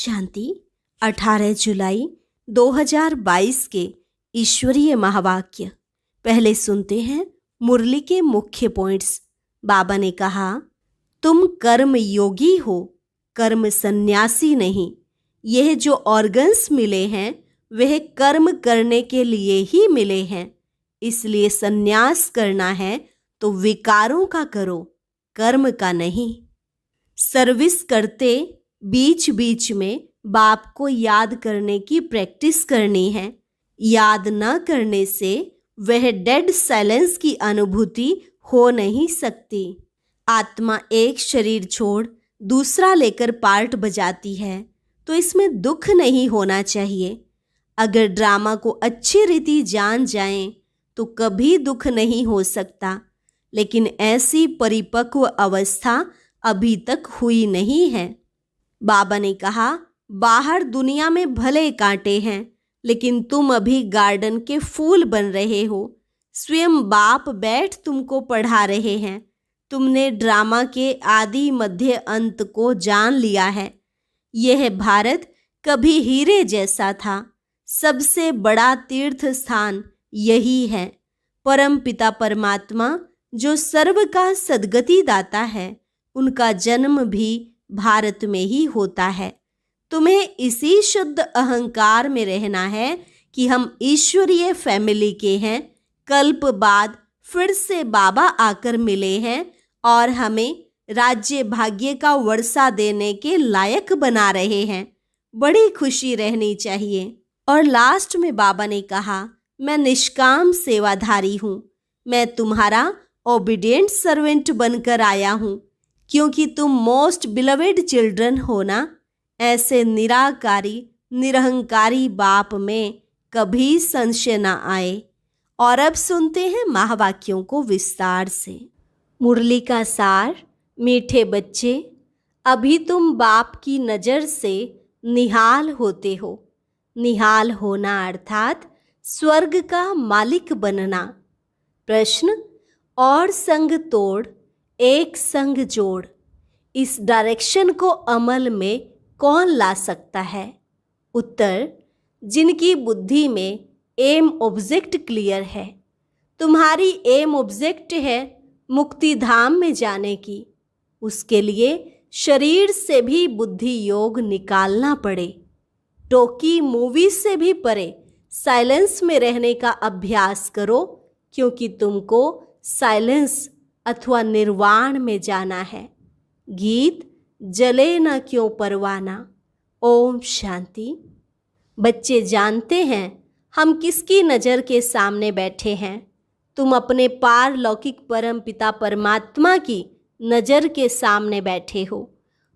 शांति 18 जुलाई 2022 के ईश्वरीय महावाक्य। पहले सुनते हैं मुरली के मुख्य पॉइंट्स। बाबा ने कहा, तुम कर्म योगी हो, कर्म सन्यासी नहीं। यह जो ऑर्गन्स मिले हैं वह कर्म करने के लिए ही मिले हैं, इसलिए सन्यास करना है तो विकारों का करो, कर्म का नहीं। सर्विस करते बीच बीच में बाप को याद करने की प्रैक्टिस करनी है। याद न करने से वह डेड साइलेंस की अनुभूति हो नहीं सकती। आत्मा एक शरीर छोड़ दूसरा लेकर पार्ट बजाती है तो इसमें दुख नहीं होना चाहिए। अगर ड्रामा को अच्छी रीति जान जाएं तो कभी दुख नहीं हो सकता, लेकिन ऐसी परिपक्व अवस्था अभी तक हुई नहीं है। बाबा ने कहा, बाहर दुनिया में भले कांटे हैं, लेकिन तुम अभी गार्डन के फूल बन रहे हो। स्वयं बाप बैठ तुमको पढ़ा रहे हैं। तुमने ड्रामा के आदि मध्य अंत को जान लिया है। यह भारत कभी हीरे जैसा था। सबसे बड़ा तीर्थ स्थान यही है। परम पिता परमात्मा जो सर्व का सद्गति दाता है, उनका जन्म भी भारत में ही होता है। तुम्हें इसी शुद्ध अहंकार में रहना है कि हम ईश्वरीय फैमिली के हैं। कल्प बाद फिर से बाबा आकर मिले हैं और हमें राज्य भाग्य का वर्षा देने के लायक बना रहे हैं। बड़ी खुशी रहनी चाहिए। और लास्ट में बाबा ने कहा, मैं निष्काम सेवाधारी हूँ। मैं तुम्हारा ओबीडिएंट सर्वेंट बनकर आया हूँ, क्योंकि तुम मोस्ट बिलवेड चिल्ड्रन हो ना। ऐसे निराकारी निरहंकारी बाप में कभी संशय न आए। और अब सुनते हैं महावाक्यों को विस्तार से। मुरली का सार। मीठे बच्चे, अभी तुम बाप की नज़र से निहाल होते हो। निहाल होना अर्थात स्वर्ग का मालिक बनना। प्रश्न, और संग तोड़ एक संग जोड़, इस डायरेक्शन को अमल में कौन ला सकता है? उत्तर, जिनकी बुद्धि में एम ऑब्जेक्ट क्लियर है। तुम्हारी एम ऑब्जेक्ट है मुक्ति धाम में जाने की। उसके लिए शरीर से भी बुद्धि योग निकालना पड़े। टोकी मूवी से भी परे साइलेंस में रहने का अभ्यास करो, क्योंकि तुमको साइलेंस अथवा निर्वाण में जाना है। गीत, जले न क्यों परवाना। ओम शांति। बच्चे जानते हैं हम किसकी नज़र के सामने बैठे हैं। तुम अपने पारलौकिक परम पिता परमात्मा की नज़र के सामने बैठे हो।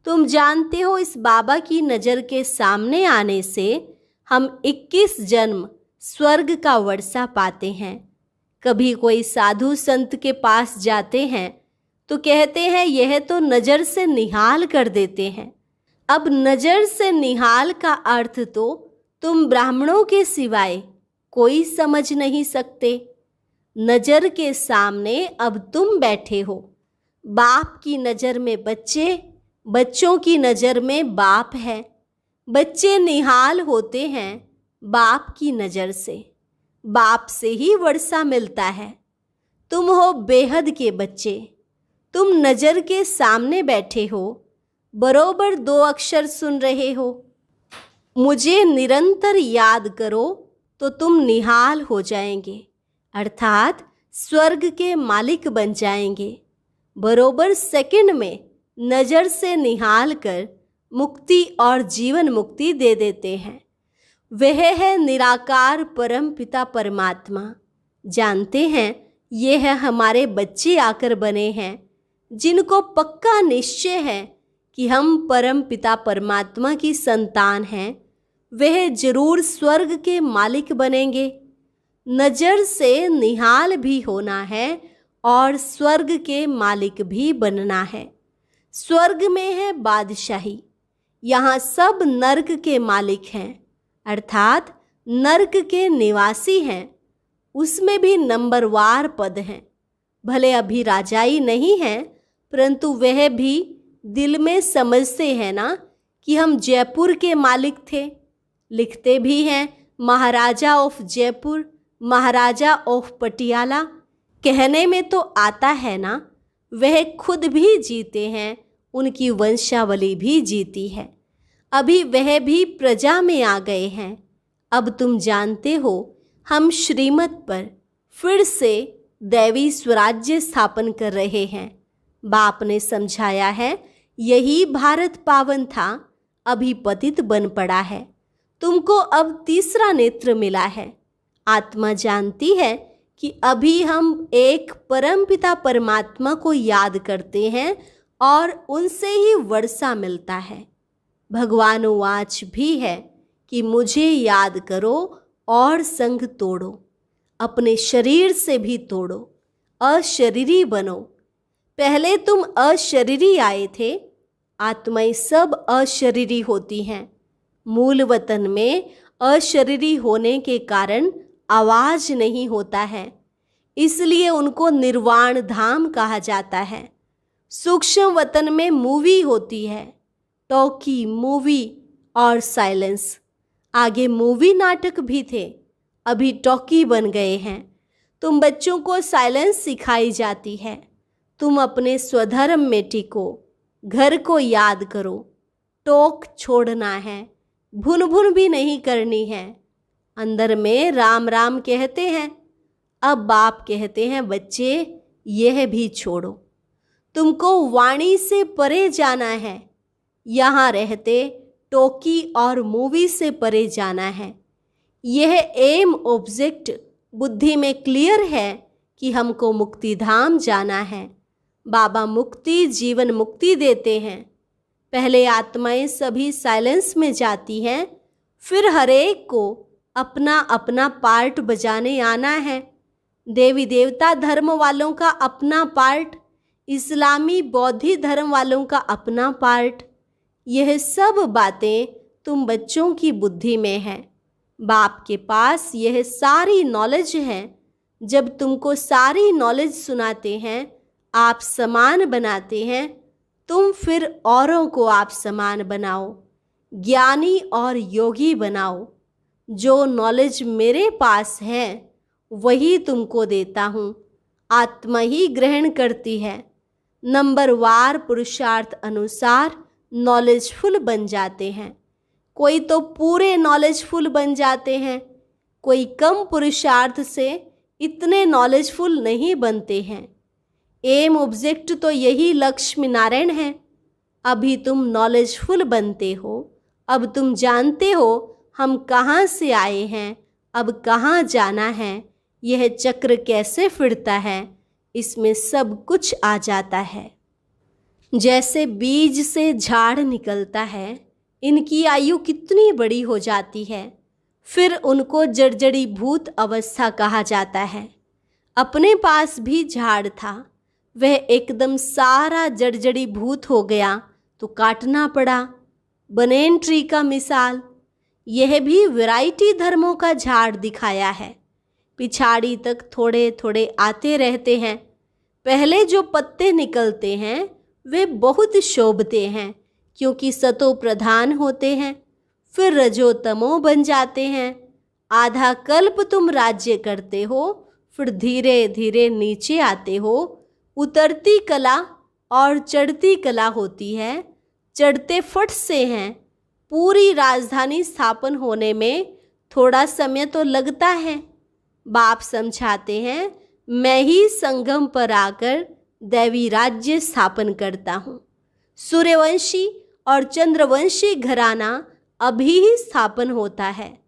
तुम जानते हो इस बाबा की नज़र के सामने आने से हम 21 जन्म स्वर्ग का वर्षा पाते हैं। कभी कोई साधु संत के पास जाते हैं तो कहते हैं यह तो नज़र से निहाल कर देते हैं। अब नज़र से निहाल का अर्थ तो तुम ब्राह्मणों के सिवाय कोई समझ नहीं सकते। नज़र के सामने अब तुम बैठे हो। बाप की नज़र में बच्चे, बच्चों की नज़र में बाप है। बच्चे निहाल होते हैं बाप की नज़र से। बाप से ही वर्षा मिलता है। तुम हो बेहद के बच्चे। तुम नज़र के सामने बैठे हो, बरोबर 2 अक्षर सुन रहे हो। मुझे निरंतर याद करो तो तुम निहाल हो जाएंगे, अर्थात स्वर्ग के मालिक बन जाएंगे। बरोबर सेकंड में नज़र से निहाल कर मुक्ति और जीवन मुक्ति दे देते हैं। वह है निराकार परम पिता परमात्मा। जानते हैं ये है हमारे बच्चे आकर बने हैं, जिनको पक्का निश्चय है कि हम परम पिता परमात्मा की संतान हैं। वह जरूर स्वर्ग के मालिक बनेंगे। नज़र से निहाल भी होना है और स्वर्ग के मालिक भी बनना है। स्वर्ग में है बादशाही। यहाँ सब नर्क के मालिक हैं, अर्थात नर्क के निवासी हैं। उसमें भी नंबरवार पद हैं। भले अभी राजाई नहीं हैं, परंतु वह भी दिल में समझते हैं ना कि हम जयपुर के मालिक थे। लिखते भी हैं महाराजा ऑफ जयपुर, महाराजा ऑफ पटियाला। कहने में तो आता है ना, वह खुद भी जीते हैं, उनकी वंशावली भी जीती है। अभी वह भी प्रजा में आ गए हैं। अब तुम जानते हो, हम श्रीमत पर फिर से दैवी स्वराज्य स्थापन कर रहे हैं। बाप ने समझाया है, यही भारत पावन था, अभी पतित बन पड़ा है। तुमको अब तीसरा नेत्र मिला है। आत्मा जानती है कि अभी हम एक परमपिता परमात्मा को याद करते हैं और उनसे ही वर्षा मिलता है। भगवान वाच भी है कि मुझे याद करो और संग तोड़ो, अपने शरीर से भी तोड़ो, अशरीरी बनो। पहले तुम अशरीरी आए थे, आत्माएं सब अशरीरी होती हैं। मूल वतन में अशरीरी होने के कारण आवाज नहीं होता है, इसलिए उनको निर्वाण धाम कहा जाता है। सूक्ष्म वतन में मूवी होती है, टॉकी, मूवी और साइलेंस। आगे मूवी नाटक भी थे, अभी टॉकी बन गए हैं। तुम बच्चों को साइलेंस सिखाई जाती है। तुम अपने स्वधर्म में टिको, घर को याद करो, टोक छोड़ना है, भुन भुन भी नहीं करनी है। अंदर में राम राम कहते हैं। अब बाप कहते हैं, बच्चे यह भी छोड़ो, तुमको वाणी से परे जाना है। यहाँ रहते टोकी और मूवी से परे जाना है। यह एम ऑब्जेक्ट बुद्धि में क्लियर है कि हमको मुक्ति धाम जाना है। बाबा मुक्ति, जीवन मुक्ति देते हैं। पहले आत्माएं सभी साइलेंस में जाती हैं, फिर हरेक को अपना अपना पार्ट बजाने आना है। देवी देवता धर्म वालों का अपना पार्ट, इस्लामी बौद्धी धर्म वालों का अपना पार्ट। यह सब बातें तुम बच्चों की बुद्धि में है। बाप के पास यह सारी नॉलेज है। जब तुमको सारी नॉलेज सुनाते हैं, आप समान बनाते हैं, तुम फिर औरों को आप समान बनाओ, ज्ञानी और योगी बनाओ। जो नॉलेज मेरे पास है वही तुमको देता हूँ, आत्मा ही ग्रहण करती है। नंबरवार पुरुषार्थ अनुसार नॉलेजफुल बन जाते हैं। कोई तो पूरे नॉलेजफुल बन जाते हैं, कोई कम पुरुषार्थ से इतने नॉलेजफुल नहीं बनते हैं। एम ऑब्जेक्ट तो यही लक्ष्मी नारायण है। अभी तुम नॉलेजफुल बनते हो। अब तुम जानते हो हम कहाँ से आए हैं, अब कहाँ जाना है, यह चक्र कैसे फिरता है, इसमें सब कुछ आ जाता है। जैसे बीज से झाड़ निकलता है, इनकी आयु कितनी बड़ी हो जाती है, फिर उनको जड़जड़ी भूत अवस्था कहा जाता है। अपने पास भी झाड़ था, वह एकदम सारा जड़जड़ी भूत हो गया तो काटना पड़ा। बनेन ट्री का मिसाल, यह भी वैरायटी धर्मों का झाड़ दिखाया है। पिछाड़ी तक थोड़े थोड़े आते रहते हैं। पहले जो पत्ते निकलते हैं वे बहुत शोभते हैं, क्योंकि सतो प्रधान होते हैं। फिर रजो तमो बन जाते हैं। आधा कल्प तुम राज्य करते हो, फिर धीरे धीरे नीचे आते हो। उतरती कला और चढ़ती कला होती है। चढ़ते फट से हैं। पूरी राजधानी स्थापन होने में थोड़ा समय तो लगता है। बाप समझाते हैं, मैं ही संगम पर आकर दैवी राज्य स्थापन करता हूँ। सूर्यवंशी और चंद्रवंशी घराना अभी ही स्थापन होता है,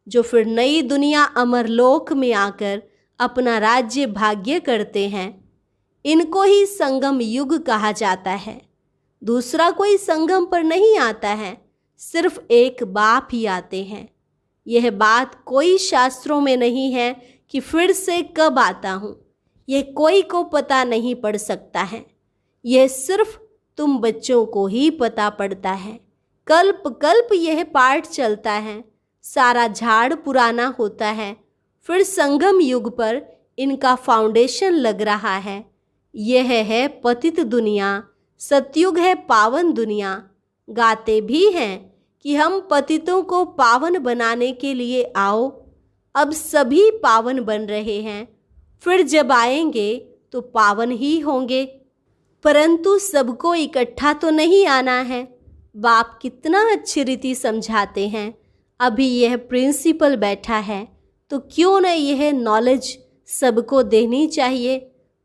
जो फिर नई दुनिया अमरलोक में आकर अपना राज्य भाग्य करते हैं। इनको ही संगम युग कहा जाता है। दूसरा कोई संगम पर नहीं आता है, सिर्फ एक बाप ही आते हैं। यह बात कोई शास्त्रों में नहीं है कि फिर से कब आता हूँ, यह कोई को पता नहीं पड़ सकता है। यह सिर्फ तुम बच्चों को ही पता पड़ता है। कल्प कल्प यह पाठ चलता है। सारा झाड़ पुराना होता है, फिर संगम युग पर इनका फाउंडेशन लग रहा है। यह है पतित दुनिया, सतयुग है पावन दुनिया। गाते भी हैं कि हम पतितों को पावन बनाने के लिए आओ। अब सभी पावन बन रहे हैं, फिर जब आएंगे तो पावन ही होंगे। परंतु सबको इकट्ठा तो नहीं आना है। बाप कितना अच्छी रीति समझाते हैं। अभी यह प्रिंसिपल बैठा है तो क्यों न यह नॉलेज सबको देनी चाहिए,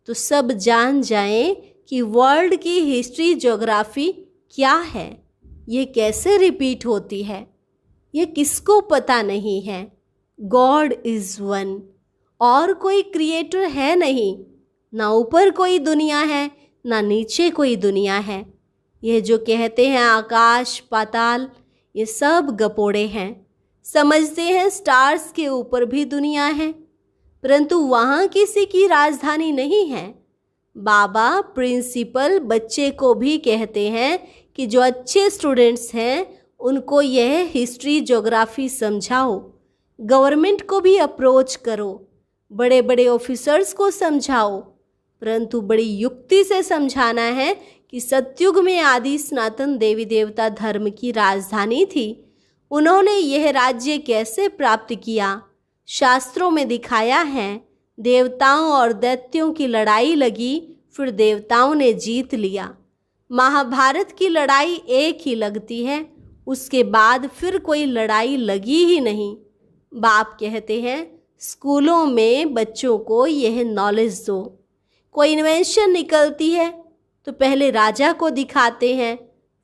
तो सब जान जाएं कि वर्ल्ड की हिस्ट्री ज्योग्राफी क्या है, ये कैसे रिपीट होती है, ये किसको पता नहीं है। गॉड इज़ वन, और कोई क्रिएटर है नहीं, ना ऊपर कोई दुनिया है ना नीचे कोई दुनिया है। यह जो कहते हैं आकाश पाताल, ये सब गपोड़े हैं। समझते हैं स्टार्स के ऊपर भी दुनिया है, परंतु वहाँ किसी की राजधानी नहीं है। बाबा प्रिंसिपल बच्चे को भी कहते हैं कि जो अच्छे स्टूडेंट्स हैं उनको यह हिस्ट्री ज्योग्राफी समझाओ। गवर्नमेंट को भी अप्रोच करो, बड़े बड़े ऑफिसर्स को समझाओ, परंतु बड़ी युक्ति से समझाना है कि सतयुग में आदि सनातन देवी देवता धर्म की राजधानी थी। उन्होंने यह राज्य कैसे प्राप्त किया, शास्त्रों में दिखाया है। देवताओं और दैत्यों की लड़ाई लगी, फिर देवताओं ने जीत लिया। महाभारत की लड़ाई एक ही लगती है, उसके बाद फिर कोई लड़ाई लगी ही नहीं। बाप कहते हैं स्कूलों में बच्चों को यह नॉलेज दो। कोई इन्वेंशन निकलती है तो पहले राजा को दिखाते हैं,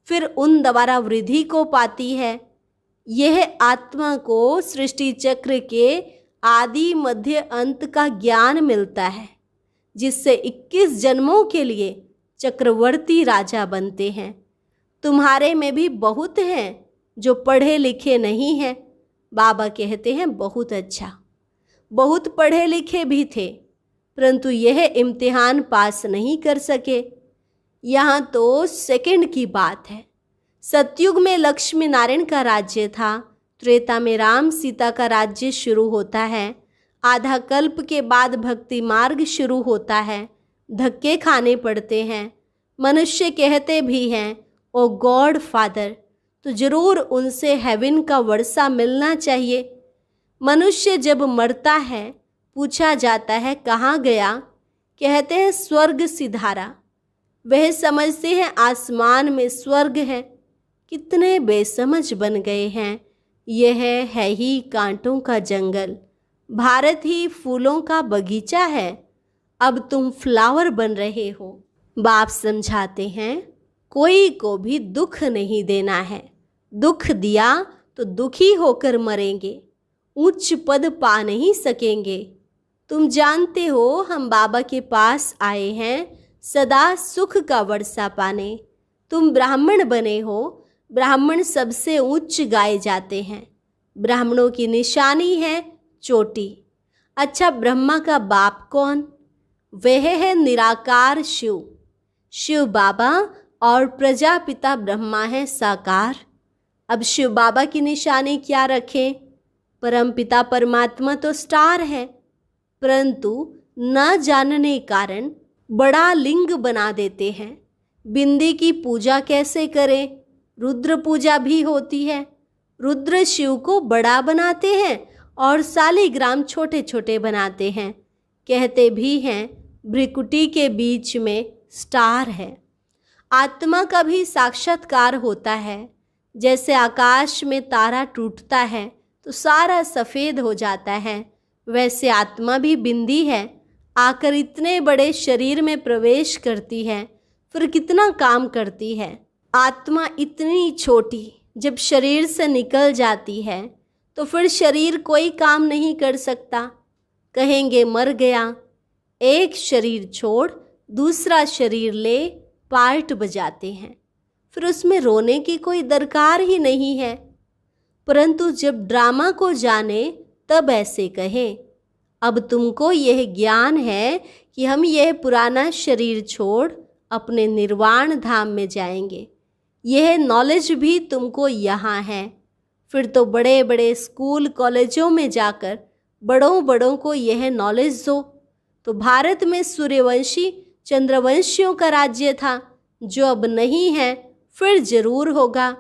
फिर उन द्वारा वृद्धि को पाती है। यह आत्मा को सृष्टि चक्र के आदि मध्य अंत का ज्ञान मिलता है, जिससे 21 जन्मों के लिए चक्रवर्ती राजा बनते हैं। तुम्हारे में भी बहुत हैं जो पढ़े लिखे नहीं हैं। बाबा कहते हैं बहुत अच्छा, बहुत पढ़े लिखे भी थे, परंतु यह इम्तिहान पास नहीं कर सके। यहाँ तो सेकंड की बात है। सतयुग में लक्ष्मी नारायण का राज्य था, त्रेता में राम सीता का राज्य शुरू होता है, आधा कल्प के बाद भक्ति मार्ग शुरू होता है। धक्के खाने पड़ते हैं। मनुष्य कहते भी हैं ओ गॉड फादर, तो जरूर उनसे हेवन का वर्षा मिलना चाहिए। मनुष्य जब मरता है पूछा जाता है कहाँ गया, कहते हैं स्वर्ग सिधारा। वह समझते हैं आसमान में स्वर्ग है। कितने बेसमझ बन गए हैं। यह है ही कांटों का जंगल, भारत ही फूलों का बगीचा है। अब तुम फ्लावर बन रहे हो। बाप समझाते हैं कोई को भी दुख नहीं देना है। दुख दिया तो दुखी होकर मरेंगे, उच्च पद पा नहीं सकेंगे। तुम जानते हो हम बाबा के पास आए हैं सदा सुख का वर्षा पाने। तुम ब्राह्मण बने हो, ब्राह्मण सबसे उच्च गाए जाते हैं। ब्राह्मणों की निशानी है चोटी। अच्छा, ब्रह्मा का बाप कौन? वह है निराकार शिव। शिव बाबा और प्रजापिता ब्रह्मा है साकार। अब शिव बाबा की निशानी क्या रखें? परमपिता परमात्मा तो स्टार है, परंतु न जानने कारण बड़ा लिंग बना देते हैं। बिंदी की पूजा कैसे करें? रुद्र पूजा भी होती है। रुद्र शिव को बड़ा बनाते हैं और शालिग्राम छोटे छोटे बनाते हैं। कहते भी हैं भ्रिकुटी के बीच में स्टार है। आत्मा का भी साक्षात्कार होता है। जैसे आकाश में तारा टूटता है तो सारा सफ़ेद हो जाता है, वैसे आत्मा भी बिंदी है, आकर इतने बड़े शरीर में प्रवेश करती है, फिर कितना काम करती है। आत्मा इतनी छोटी जब शरीर से निकल जाती है तो फिर शरीर कोई काम नहीं कर सकता। कहेंगे मर गया। एक शरीर छोड़ दूसरा शरीर ले पार्ट बजाते हैं, फिर उसमें रोने की कोई दरकार ही नहीं है। परंतु जब ड्रामा को जाने तब ऐसे कहें। अब तुमको यह ज्ञान है कि हम यह पुराना शरीर छोड़ अपने निर्वाण धाम में जाएंगे। यह नॉलेज भी तुमको यहाँ है। फिर तो बड़े बड़े स्कूल कॉलेजों में जाकर बड़ों बड़ों को यह नॉलेज दो। तो भारत में सूर्यवंशी चंद्रवंशियों का राज्य था, जो अब नहीं है। फिर जरूर होगा।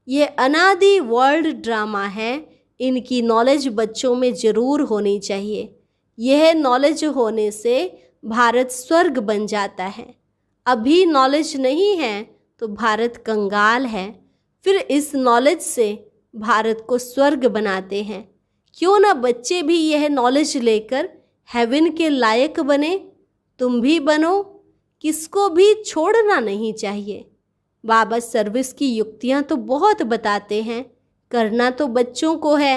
यह अनादि वर्ल्ड ड्रामा है, इनकी नॉलेज बच्चों में जरूर होनी चाहिए। यह नॉलेज होने से भारत स्वर्ग बन जाता है। अभी नॉलेज नहीं है तो भारत कंगाल है। फिर इस नॉलेज से भारत को स्वर्ग बनाते हैं। क्यों ना बच्चे भी यह नॉलेज लेकर हेवन के लायक बने। तुम भी बनो, किसको भी छोड़ना नहीं चाहिए। बाबा सर्विस की युक्तियां तो बहुत बताते हैं, करना तो बच्चों को है,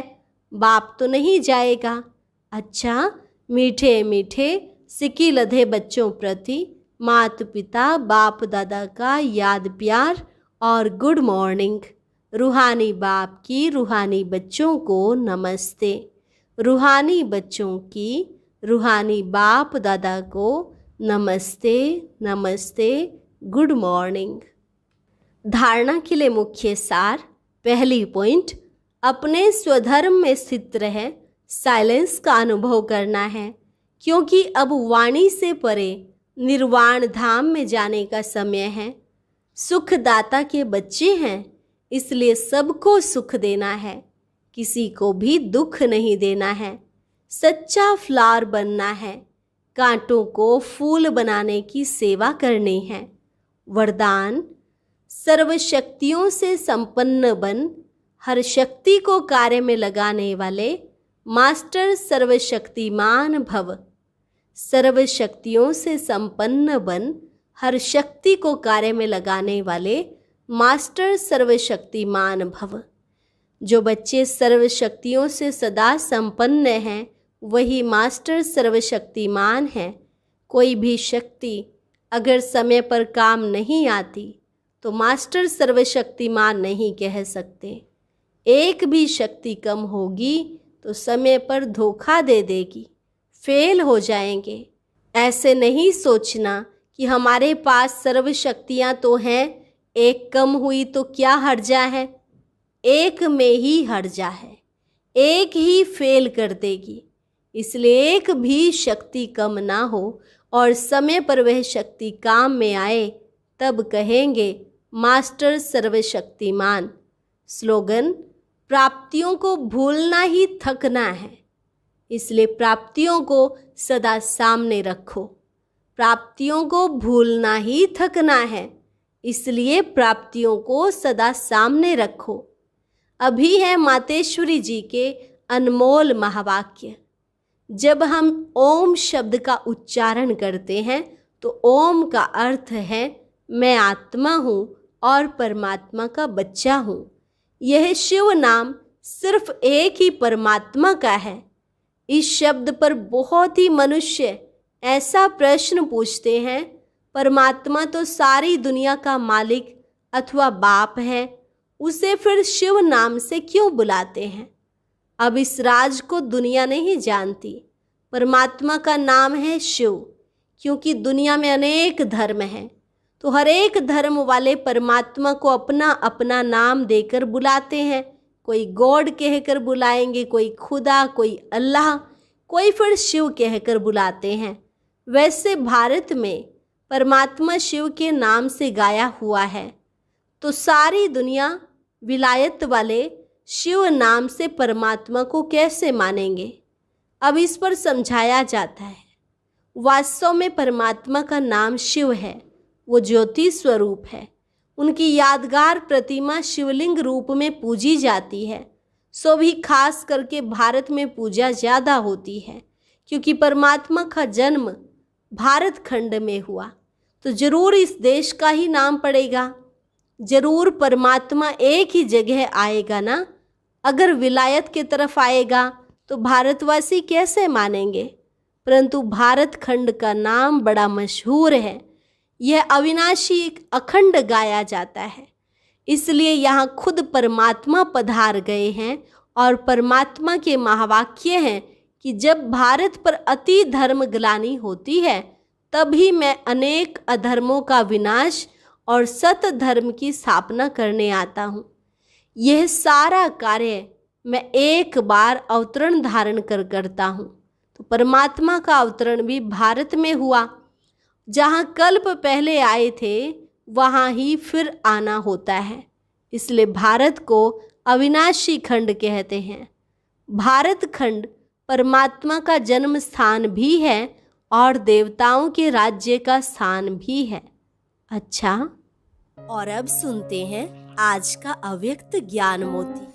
बाप तो नहीं जाएगा। अच्छा, मीठे मीठे सिक्की लधे बच्चों प्रति माता पिता बाप दादा का याद प्यार और गुड मॉर्निंग। रूहानी बाप की रूहानी बच्चों को नमस्ते। रूहानी बच्चों की रूहानी बाप दादा को नमस्ते नमस्ते, गुड मॉर्निंग। धारणा के लिए मुख्य सार। पहली पॉइंट, अपने स्वधर्म में स्थित रह साइलेंस का अनुभव करना है, क्योंकि अब वाणी से परे निर्वाण धाम में जाने का समय है। सुखदाता के बच्चे हैं, इसलिए सबको सुख देना है, किसी को भी दुख नहीं देना है। सच्चा फ्लावर बनना है, कांटों को फूल बनाने की सेवा करनी है। वरदान, सर्वशक्तियों से संपन्न बन हर शक्ति को कार्य में लगाने वाले मास्टर सर्वशक्तिमान भव। सर्वशक्तियों से संपन्न बन हर शक्ति को कार्य में लगाने वाले मास्टर सर्वशक्तिमान भव। जो बच्चे सर्वशक्तियों से सदा संपन्न हैं वही मास्टर सर्वशक्तिमान हैं। कोई भी शक्ति अगर समय पर काम नहीं आती तो मास्टर सर्वशक्तिमान नहीं कह सकते। एक भी शक्ति कम होगी तो समय पर धोखा दे देगी, फेल हो जाएंगे। ऐसे नहीं सोचना कि हमारे पास सर्व शक्तियाँ तो हैं, एक कम हुई तो क्या हर्जा है। एक में ही हर्जा है, एक ही फेल कर देगी। इसलिए एक भी शक्ति कम ना हो और समय पर वह शक्ति काम में आए, तब कहेंगे मास्टर सर्वशक्तिमान। स्लोगन, प्राप्तियों को भूलना ही थकना है, इसलिए प्राप्तियों को सदा सामने रखो। प्राप्तियों को भूलना ही थकना है, इसलिए प्राप्तियों को सदा सामने रखो। अभी है मातेश्वरी जी के अनमोल महावाक्य। जब हम ओम शब्द का उच्चारण करते हैं तो ओम का अर्थ है मैं आत्मा हूँ और परमात्मा का बच्चा हूँ। यह शिव नाम सिर्फ एक ही परमात्मा का है। इस शब्द पर बहुत ही मनुष्य ऐसा प्रश्न पूछते हैं, परमात्मा तो सारी दुनिया का मालिक अथवा बाप है, उसे फिर शिव नाम से क्यों बुलाते हैं। अब इस राज को दुनिया नहीं जानती। परमात्मा का नाम है शिव, क्योंकि दुनिया में अनेक धर्म हैं, तो हर एक धर्म वाले परमात्मा को अपना अपना नाम देकर बुलाते हैं। कोई गॉड कहकर बुलाएंगे, कोई खुदा, कोई अल्लाह, कोई फिर शिव कहकर बुलाते हैं। वैसे भारत में परमात्मा शिव के नाम से गाया हुआ है, तो सारी दुनिया विलायत वाले शिव नाम से परमात्मा को कैसे मानेंगे। अब इस पर समझाया जाता है। वास्तव में परमात्मा का नाम शिव है, वो ज्योति स्वरूप है। उनकी यादगार प्रतिमा शिवलिंग रूप में पूजी जाती है। सो भी खास करके भारत में पूजा ज़्यादा होती है, क्योंकि परमात्मा का जन्म भारत खंड में हुआ, तो जरूर इस देश का ही नाम पड़ेगा। जरूर परमात्मा एक ही जगह आएगा ना। अगर विलायत की तरफ आएगा तो भारतवासी कैसे मानेंगे। परंतु भारत खंड का नाम बड़ा मशहूर है। यह अविनाशी अखंड गाया जाता है, इसलिए यहाँ खुद परमात्मा पधार गए हैं। और परमात्मा के महावाक्य हैं कि जब भारत पर अति धर्म ग्लानि होती है, तभी मैं अनेक अधर्मों का विनाश और सत धर्म की स्थापना करने आता हूँ। यह सारा कार्य मैं एक बार अवतरण धारण कर करता हूँ। तो परमात्मा का अवतरण भी भारत में हुआ। जहाँ कल्प पहले आए थे वहाँ ही फिर आना होता है। इसलिए भारत को अविनाशी खंड कहते हैं। भारत खंड परमात्मा का जन्म स्थान भी है और देवताओं के राज्य का स्थान भी है। अच्छा, और अब सुनते हैं आज का अव्यक्त ज्ञान मोती।